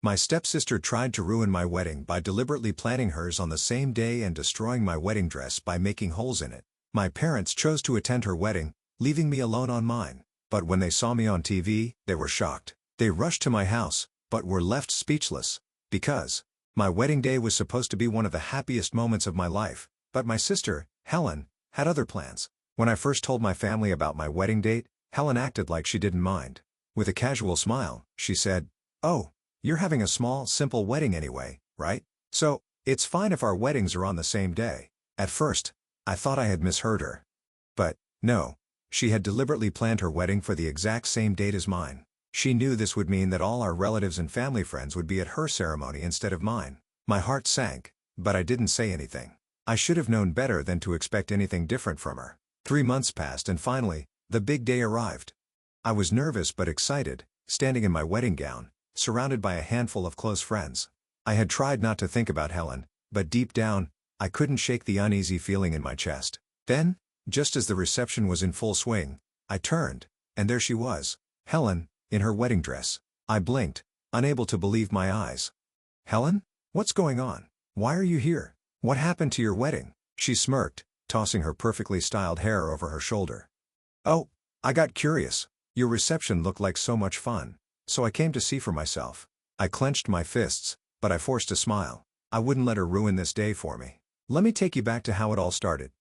My stepsister tried to ruin my wedding by deliberately planning hers on the same day and destroying my wedding dress by making holes in it. My parents chose to attend her wedding, leaving me alone on mine. But when they saw me on TV, they were shocked. They rushed to my house, but were left speechless. Because my wedding day was supposed to be one of the happiest moments of my life, but my sister, Helen, had other plans. When I first told my family about my wedding date, Helen acted like she didn't mind. With a casual smile, she said, "Oh, you're having a small, simple wedding anyway, right? So, it's fine if our weddings are on the same day." At first, I thought I had misheard her. But, no. She had deliberately planned her wedding for the exact same date as mine. She knew this would mean that all our relatives and family friends would be at her ceremony instead of mine. My heart sank, but I didn't say anything. I should have known better than to expect anything different from her. 3 months passed and finally, the big day arrived. I was nervous but excited, standing in my wedding gown, surrounded by a handful of close friends. I had tried not to think about Helen, but deep down, I couldn't shake the uneasy feeling in my chest. Then, just as the reception was in full swing, I turned, and there she was, Helen, in her wedding dress. I blinked, unable to believe my eyes. "Helen? What's going on? Why are you here? What happened to your wedding?" She smirked, tossing her perfectly styled hair over her shoulder. "Oh, I got curious. Your reception looked like so much fun, so I came to see for myself." I clenched my fists, but I forced a smile. I wouldn't let her ruin this day for me. Let me take you back to how it all started.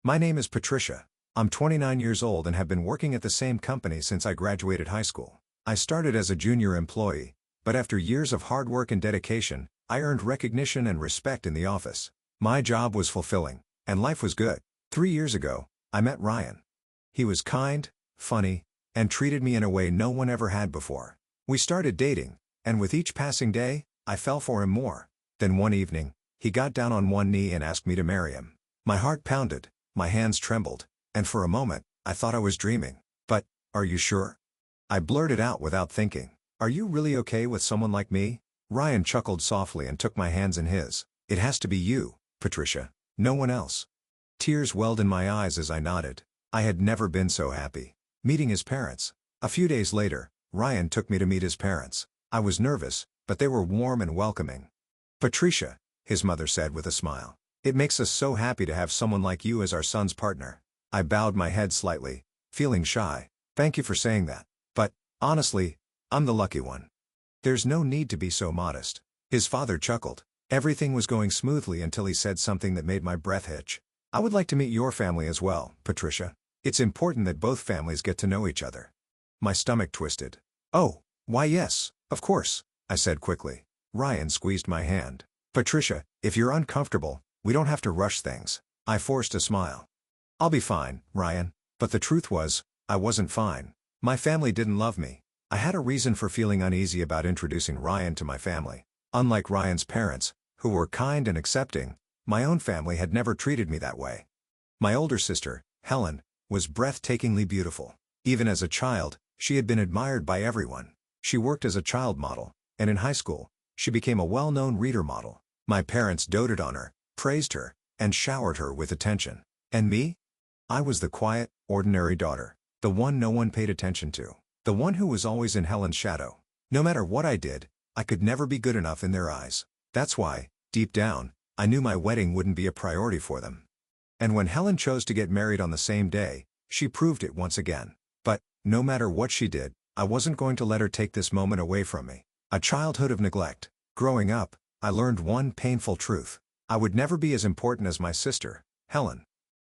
My name is Patricia. I'm 29 years old and have been working at the same company since I graduated high school. I started as a junior employee, but after years of hard work and dedication, I earned recognition and respect in the office. My job was fulfilling, and life was good. 3 years ago, I met Ryan. He was kind, funny, and treated me in a way no one ever had before. We started dating, and with each passing day, I fell for him more. Then one evening, he got down on one knee and asked me to marry him. My heart pounded, my hands trembled, and for a moment, I thought I was dreaming. "But, are you sure?" I blurted out without thinking. "Are you really okay with someone like me?" Ryan chuckled softly and took my hands in his. "It has to be you, Patricia. No one else." Tears welled in my eyes as I nodded. I had never been so happy. Meeting his parents. A few days later, Ryan took me to meet his parents. I was nervous, but they were warm and welcoming. "Patricia," his mother said with a smile, "it makes us so happy to have someone like you as our son's partner." I bowed my head slightly, feeling shy. "Thank you for saying that. But, honestly, I'm the lucky one." "There's no need to be so modest." His father chuckled. Everything was going smoothly until he said something that made my breath hitch. "I would like to meet your family as well, Patricia. It's important that both families get to know each other." My stomach twisted. "Oh, why yes, of course," I said quickly. Ryan squeezed my hand. "Patricia, if you're uncomfortable, we don't have to rush things." I forced a smile. "I'll be fine, Ryan." But the truth was, I wasn't fine. My family didn't love me. I had a reason for feeling uneasy about introducing Ryan to my family. Unlike Ryan's parents, who were kind and accepting, my own family had never treated me that way. My older sister, Helen, was breathtakingly beautiful. Even as a child, she had been admired by everyone. She worked as a child model, and in high school, she became a well-known reader model. My parents doted on her, praised her, and showered her with attention. And me? I was the quiet, ordinary daughter. The one no one paid attention to. The one who was always in Helen's shadow. No matter what I did, I could never be good enough in their eyes. That's why, deep down, I knew my wedding wouldn't be a priority for them. And when Helen chose to get married on the same day, she proved it once again. But, no matter what she did, I wasn't going to let her take this moment away from me. A childhood of neglect. Growing up, I learned one painful truth. I would never be as important as my sister, Helen.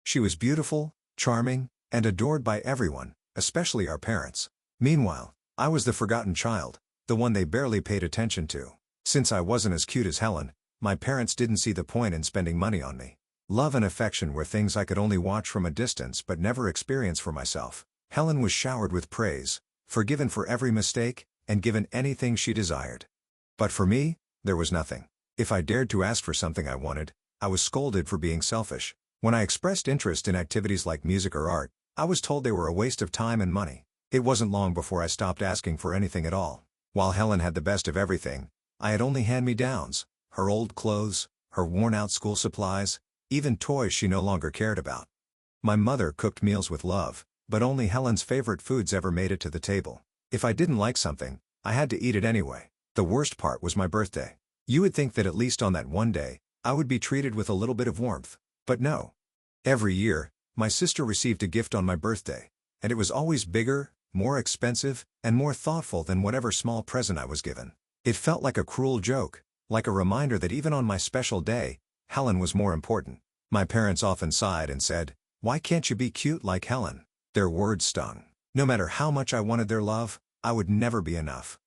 She was beautiful, charming, and adored by everyone, especially our parents. Meanwhile, I was the forgotten child, the one they barely paid attention to. Since I wasn't as cute as Helen, my parents didn't see the point in spending money on me. Love and affection were things I could only watch from a distance but never experience for myself. Helen was showered with praise, forgiven for every mistake, and given anything she desired. But for me, there was nothing. If I dared to ask for something I wanted, I was scolded for being selfish. When I expressed interest in activities like music or art, I was told they were a waste of time and money. It wasn't long before I stopped asking for anything at all. While Helen had the best of everything, I had only hand-me-downs, her old clothes, her worn-out school supplies, even toys she no longer cared about. My mother cooked meals with love, but only Helen's favorite foods ever made it to the table. If I didn't like something, I had to eat it anyway. The worst part was my birthday. You would think that at least on that one day, I would be treated with a little bit of warmth. But no. Every year, my sister received a gift on my birthday, and it was always bigger, more expensive, and more thoughtful than whatever small present I was given. It felt like a cruel joke, like a reminder that even on my special day, Helen was more important. My parents often sighed and said, "Why can't you be cute like Helen?" Their words stung. No matter how much I wanted their love, I would never be enough.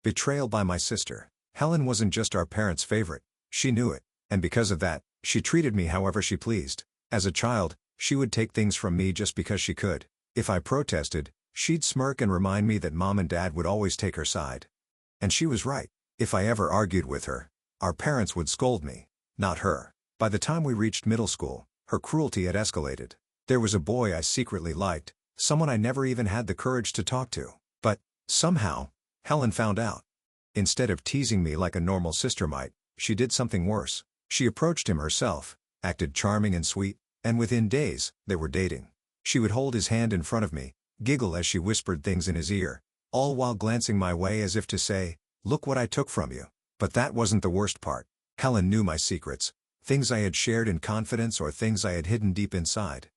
Betrayal by my sister. Helen wasn't just our parents' favorite, she knew it, and because of that, she treated me however she pleased. As a child, she would take things from me just because she could. If I protested, she'd smirk and remind me that Mom and Dad would always take her side. And she was right. If I ever argued with her, our parents would scold me, not her. By the time we reached middle school, her cruelty had escalated. There was a boy I secretly liked, someone I never even had the courage to talk to. But, somehow, Helen found out. Instead of teasing me like a normal sister might, she did something worse. She approached him herself, acted charming and sweet, and within days, they were dating. She would hold his hand in front of me, giggle as she whispered things in his ear, all while glancing my way as if to say, "Look what I took from you." But that wasn't the worst part. Helen knew my secrets, things I had shared in confidence or things I had hidden deep inside.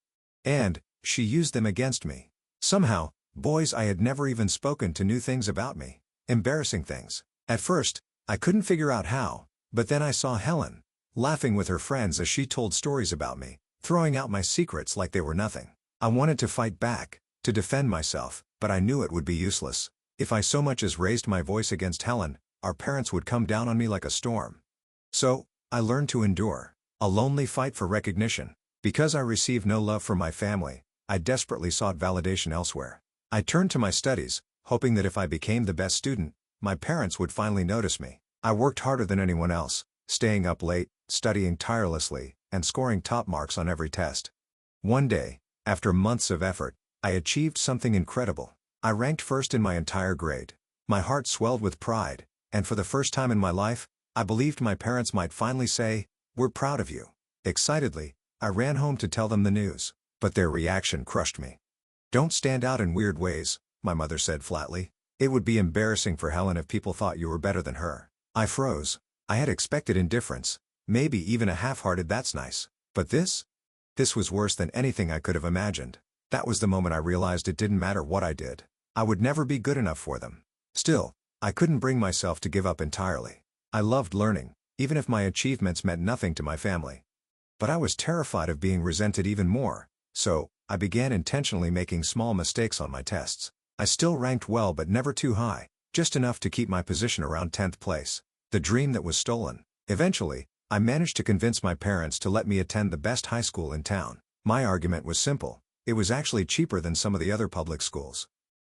And she used them against me. Somehow, boys I had never even spoken to knew things about me. Embarrassing things. At first, I couldn't figure out how, but then I saw Helen, laughing with her friends as she told stories about me, throwing out my secrets like they were nothing. I wanted to fight back, to defend myself, but I knew it would be useless. If I so much as raised my voice against Helen, our parents would come down on me like a storm. So, I learned to endure. A lonely fight for recognition. Because I received no love from my family, I desperately sought validation elsewhere. I turned to my studies, hoping that if I became the best student, my parents would finally notice me. I worked harder than anyone else, staying up late, studying tirelessly, and scoring top marks on every test. One day, after months of effort, I achieved something incredible. I ranked first in my entire grade. My heart swelled with pride, and for the first time in my life, I believed my parents might finally say, "We're proud of you." Excitedly, I ran home to tell them the news, but their reaction crushed me. "Don't stand out in weird ways," my mother said flatly. "It would be embarrassing for Helen if people thought you were better than her." I froze. I had expected indifference, maybe even a half-hearted "that's nice." But this was worse than anything I could have imagined. That was the moment I realized it didn't matter what I did. I would never be good enough for them. Still, I couldn't bring myself to give up entirely. I loved learning, even if my achievements meant nothing to my family. But I was terrified of being resented even more, so I began intentionally making small mistakes on my tests. I still ranked well but never too high, just enough to keep my position around 10th place. The dream that was stolen. Eventually, I managed to convince my parents to let me attend the best high school in town. My argument was simple. It was actually cheaper than some of the other public schools.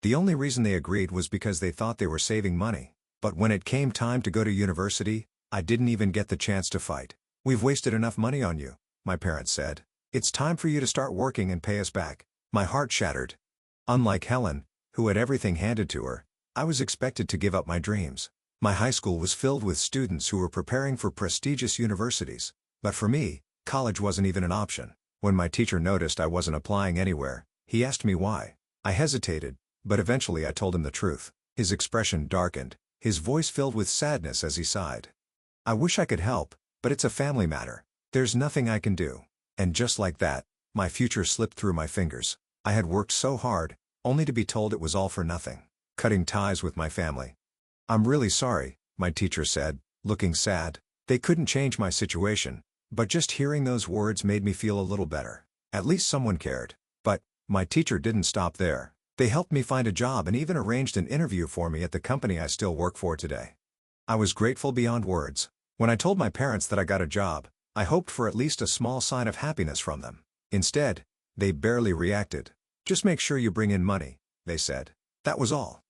The only reason they agreed was because they thought they were saving money. But when it came time to go to university, I didn't even get the chance to fight. "We've wasted enough money on you," my parents said. "It's time for you to start working and pay us back." My heart shattered. Unlike Helen, who had everything handed to her, I was expected to give up my dreams. My high school was filled with students who were preparing for prestigious universities. But for me, college wasn't even an option. When my teacher noticed I wasn't applying anywhere, he asked me why. I hesitated, but eventually I told him the truth. His expression darkened, his voice filled with sadness as he sighed. "I wish I could help, but it's a family matter. There's nothing I can do." And just like that, my future slipped through my fingers. I had worked so hard, only to be told it was all for nothing. Cutting ties with my family. "I'm really sorry," my teacher said, looking sad. They couldn't change my situation, but just hearing those words made me feel a little better. At least someone cared. But my teacher didn't stop there. They helped me find a job and even arranged an interview for me at the company I still work for today. I was grateful beyond words. When I told my parents that I got a job, I hoped for at least a small sign of happiness from them. Instead, they barely reacted. "Just make sure you bring in money," they said. That was all.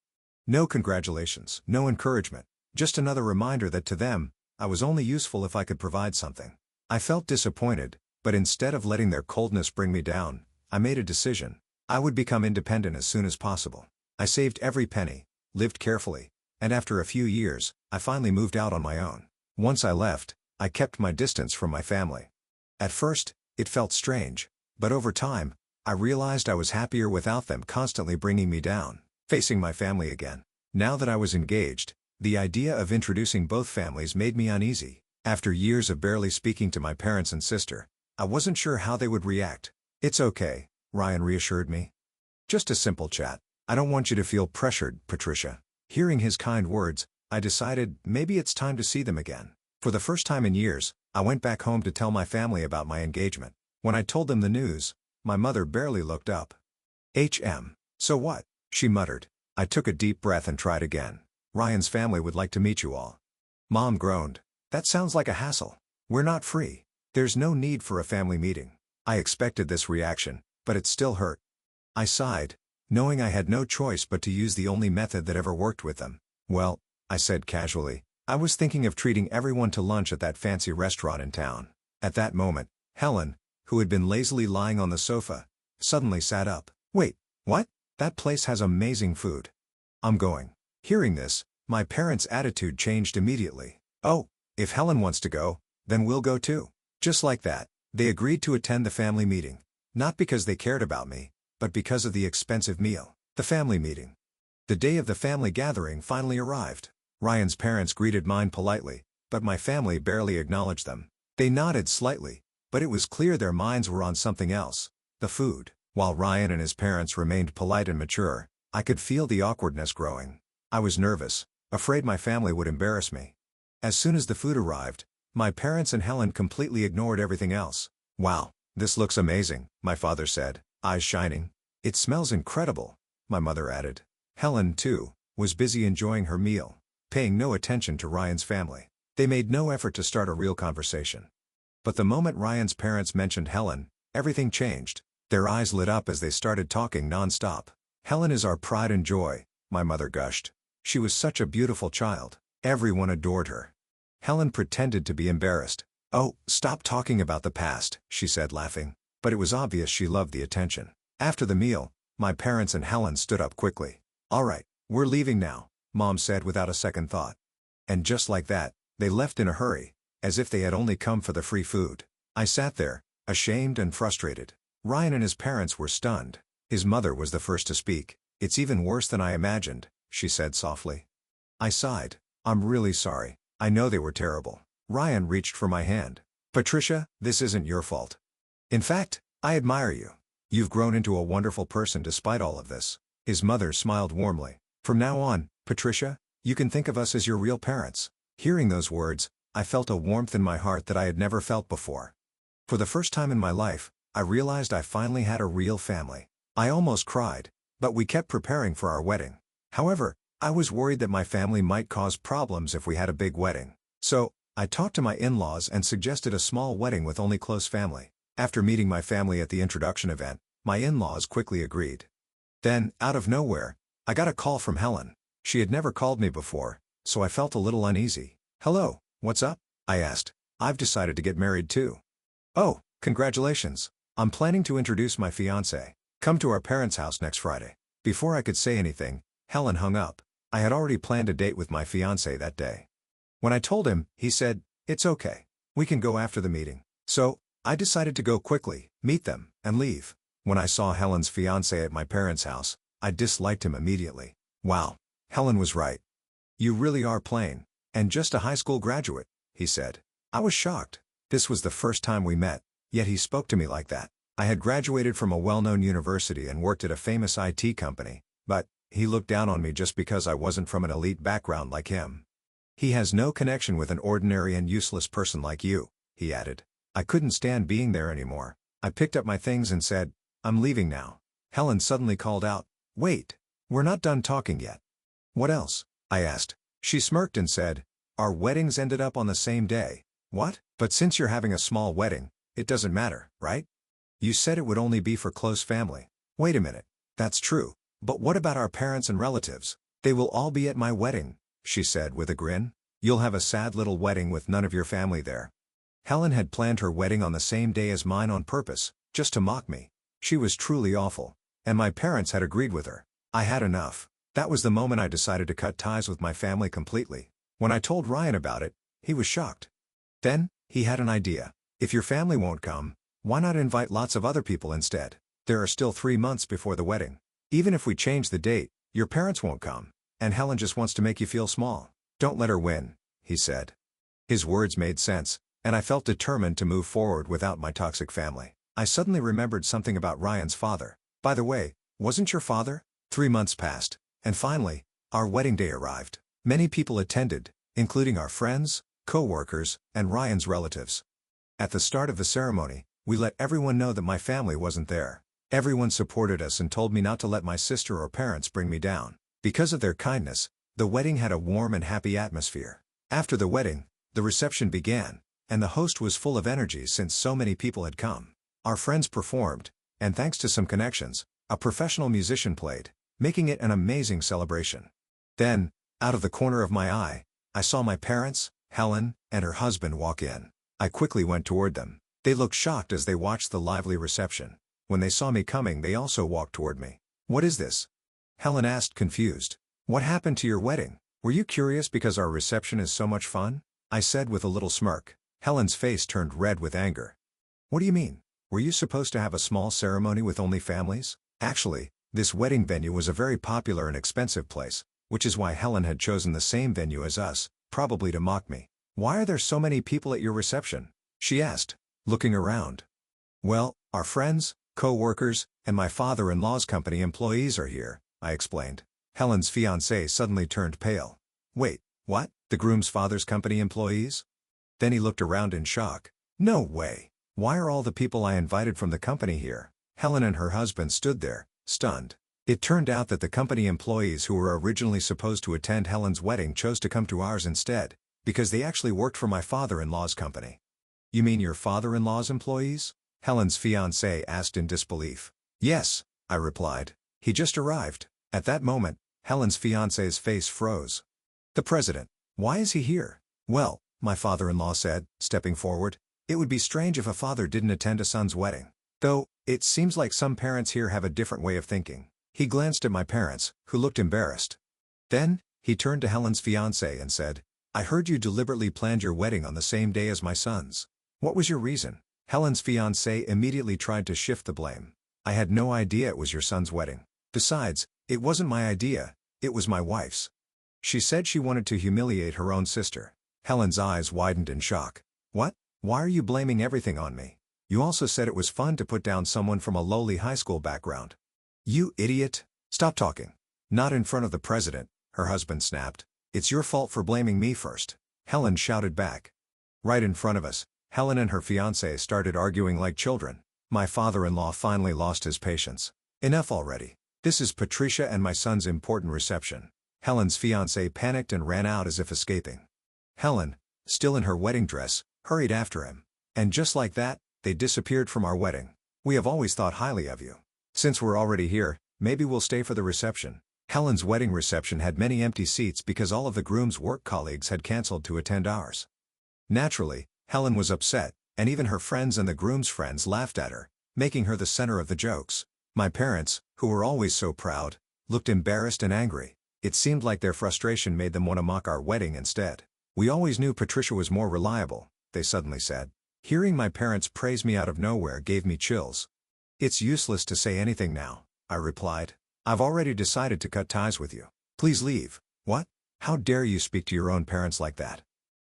No congratulations, no encouragement, just another reminder that to them, I was only useful if I could provide something. I felt disappointed, but instead of letting their coldness bring me down, I made a decision. I would become independent as soon as possible. I saved every penny, lived carefully, and after a few years, I finally moved out on my own. Once I left, I kept my distance from my family. At first, it felt strange, but over time, I realized I was happier without them constantly bringing me down. Facing my family again. Now that I was engaged, The idea of introducing both families made me uneasy. After years of barely speaking to my parents and sister, I wasn't sure how they would react. "It's okay," Ryan reassured me. "Just a simple chat. I don't want you to feel pressured, Patricia." Hearing his kind words, I decided maybe it's time to see them again. For the first time in years, I went back home to tell my family about my engagement. When I told them the news, my mother barely looked up. So what?" she muttered. I took a deep breath and tried again. "Ryan's family would like to meet you all." Mom groaned. "That sounds like a hassle. We're not free. There's no need for a family meeting." I expected this reaction, but it still hurt. I sighed, knowing I had no choice but to use the only method that ever worked with them. "Well," I said casually, "I was thinking of treating everyone to lunch at that fancy restaurant in town." At that moment, Helen, who had been lazily lying on the sofa, suddenly sat up. "Wait, what? That place has amazing food. I'm going." Hearing this, my parents' attitude changed immediately. "Oh, if Helen wants to go, then we'll go too." Just like that, they agreed to attend the family meeting, not because they cared about me, but because of the expensive meal. The family meeting. The day of the family gathering finally arrived. Ryan's parents greeted mine politely, but my family barely acknowledged them. They nodded slightly, but it was clear their minds were on something else: the food. While Ryan and his parents remained polite and mature, I could feel the awkwardness growing. I was nervous, afraid my family would embarrass me. As soon as the food arrived, my parents and Helen completely ignored everything else. "Wow, this looks amazing," my father said, eyes shining. "It smells incredible," my mother added. Helen, too, was busy enjoying her meal, paying no attention to Ryan's family. They made no effort to start a real conversation. But the moment Ryan's parents mentioned Helen, everything changed. Their eyes lit up as they started talking non-stop. "Helen is our pride and joy," my mother gushed. "She was such a beautiful child. Everyone adored her." Helen pretended to be embarrassed. "Oh, stop talking about the past," she said, laughing. But it was obvious she loved the attention. After the meal, my parents and Helen stood up quickly. "All right, we're leaving now," Mom said without a second thought. And just like that, they left in a hurry, as if they had only come for the free food. I sat there, ashamed and frustrated. Ryan and his parents were stunned. His mother was the first to speak. "It's even worse than I imagined," she said softly. I sighed. "I'm really sorry. I know they were terrible." Ryan reached for my hand. "Patricia, this isn't your fault. In fact, I admire you. You've grown into a wonderful person despite all of this." His mother smiled warmly. "From now on, Patricia, you can think of us as your real parents." Hearing those words, I felt a warmth in my heart that I had never felt before. For the first time in my life, I realized I finally had a real family. I almost cried, but we kept preparing for our wedding. However, I was worried that my family might cause problems if we had a big wedding. So, I talked to my in-laws and suggested a small wedding with only close family. After meeting my family at the introduction event, my in-laws quickly agreed. Then, out of nowhere, I got a call from Helen. She had never called me before, so I felt a little uneasy. "Hello, what's up?" I asked. "I've decided to get married too." "Oh, congratulations. I'm planning to introduce my fiancé. Come to our parents' house next Friday." Before I could say anything, Helen hung up. I had already planned a date with my fiancé that day. When I told him, he said, "It's okay. We can go after the meeting." So, I decided to go quickly, meet them, and leave. When I saw Helen's fiancé at my parents' house, I disliked him immediately. "Wow, Helen was right. You really are plain, and just a high school graduate," he said. I was shocked. This was the first time we met, yet he spoke to me like that. I had graduated from a well-known university and worked at a famous IT company, but he looked down on me just because I wasn't from an elite background like him. "He has no connection with an ordinary and useless person like you," he added. I couldn't stand being there anymore. I picked up my things and said, "I'm leaving now." Helen suddenly called out, "Wait, we're not done talking yet." "What else?" I asked. She smirked and said, "Our weddings ended up on the same day." "What? But since you're having a small wedding, it doesn't matter, right? You said it would only be for close family." "Wait a minute. That's true. But what about our parents and relatives? They will all be at my wedding," she said with a grin. "You'll have a sad little wedding with none of your family there." Helen had planned her wedding on the same day as mine on purpose, just to mock me. She was truly awful. And my parents had agreed with her. I had enough. That was the moment I decided to cut ties with my family completely. When I told Ryan about it, he was shocked. Then, he had an idea. "If your family won't come, why not invite lots of other people instead? There are still 3 months before the wedding. Even if we change the date, your parents won't come, and Helen just wants to make you feel small." Don't let her win, he said. His words made sense, and I felt determined to move forward without my toxic family. I suddenly remembered something about Ryan's father. By the way, wasn't your father? 3 months passed, and finally, our wedding day arrived. Many people attended, including our friends, co-workers, and Ryan's relatives. At the start of the ceremony, we let everyone know that my family wasn't there. Everyone supported us and told me not to let my sister or parents bring me down. Because of their kindness, the wedding had a warm and happy atmosphere. After the wedding, the reception began, and the host was full of energy since so many people had come. Our friends performed, and thanks to some connections, a professional musician played, making it an amazing celebration. Then, out of the corner of my eye, I saw my parents, Helen, and her husband walk in. I quickly went toward them. They looked shocked as they watched the lively reception. When they saw me coming, they also walked toward me. "What is this?" Helen asked, confused. "What happened to your wedding? Were you curious because our reception is so much fun?" I said with a little smirk. Helen's face turned red with anger. "What do you mean? Were you supposed to have a small ceremony with only families?" Actually, this wedding venue was a very popular and expensive place, which is why Helen had chosen the same venue as us, probably to mock me. "Why are there so many people at your reception?" she asked, looking around. "Well, our friends, co-workers, and my father-in-law's company employees are here," I explained. Helen's fiancé suddenly turned pale. "Wait, what? The groom's father's company employees?" Then he looked around in shock. "No way! Why are all the people I invited from the company here?" Helen and her husband stood there, stunned. It turned out that the company employees who were originally supposed to attend Helen's wedding chose to come to ours instead, because they actually worked for my father-in-law's company. "You mean your father-in-law's employees?" Helen's fiancé asked in disbelief. "Yes," I replied. "He just arrived." At that moment, Helen's fiancé's face froze. "The president. Why is he here?" "Well," my father-in-law said, stepping forward, "it would be strange if a father didn't attend a son's wedding. Though, it seems like some parents here have a different way of thinking." He glanced at my parents, who looked embarrassed. Then, he turned to Helen's fiancé and said, "I heard you deliberately planned your wedding on the same day as my son's. What was your reason?" Helen's fiancé immediately tried to shift the blame. "I had no idea it was your son's wedding. Besides, it wasn't my idea, it was my wife's. She said she wanted to humiliate her own sister." Helen's eyes widened in shock. "What? Why are you blaming everything on me? You also said it was fun to put down someone from a lowly high school background." "You idiot! Stop talking." "Not in front of the president," her husband snapped. "It's your fault for blaming me first," Helen shouted back. Right in front of us, Helen and her fiancé started arguing like children. My father-in-law finally lost his patience. "Enough already. This is Patricia and my son's important reception." Helen's fiancé panicked and ran out as if escaping. Helen, still in her wedding dress, hurried after him. And just like that, they disappeared from our wedding. "We have always thought highly of you. Since we're already here, maybe we'll stay for the reception." Helen's wedding reception had many empty seats because all of the groom's work colleagues had canceled to attend ours. Naturally, Helen was upset, and even her friends and the groom's friends laughed at her, making her the center of the jokes. My parents, who were always so proud, looked embarrassed and angry. It seemed like their frustration made them want to mock our wedding instead. "We always knew Patricia was more reliable," they suddenly said. Hearing my parents praise me out of nowhere gave me chills. "It's useless to say anything now," I replied. "I've already decided to cut ties with you. Please leave." "What? How dare you speak to your own parents like that?"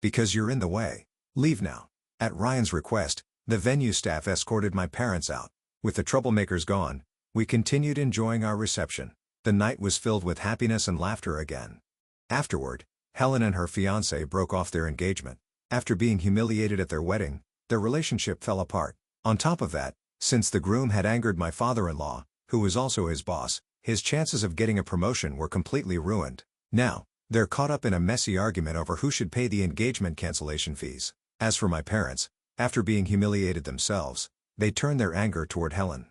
"Because you're in the way. Leave now." At Ryan's request, the venue staff escorted my parents out. With the troublemakers gone, we continued enjoying our reception. The night was filled with happiness and laughter again. Afterward, Helen and her fiancé broke off their engagement. After being humiliated at their wedding, their relationship fell apart. On top of that, since the groom had angered my father-in-law, who was also his boss, his chances of getting a promotion were completely ruined. Now, they're caught up in a messy argument over who should pay the engagement cancellation fees. As for my parents, after being humiliated themselves, they turned their anger toward Helen.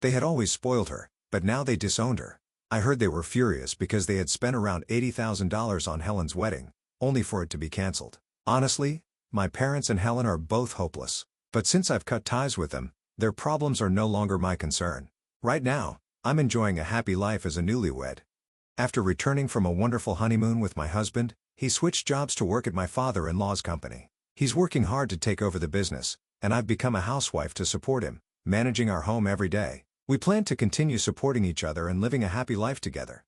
They had always spoiled her, but now they disowned her. I heard they were furious because they had spent around $80,000 on Helen's wedding, only for it to be canceled. Honestly, my parents and Helen are both hopeless. But since I've cut ties with them, their problems are no longer my concern. Right now, I'm enjoying a happy life as a newlywed. After returning from a wonderful honeymoon with my husband, he switched jobs to work at my father-in-law's company. He's working hard to take over the business, and I've become a housewife to support him, managing our home every day. We plan to continue supporting each other and living a happy life together.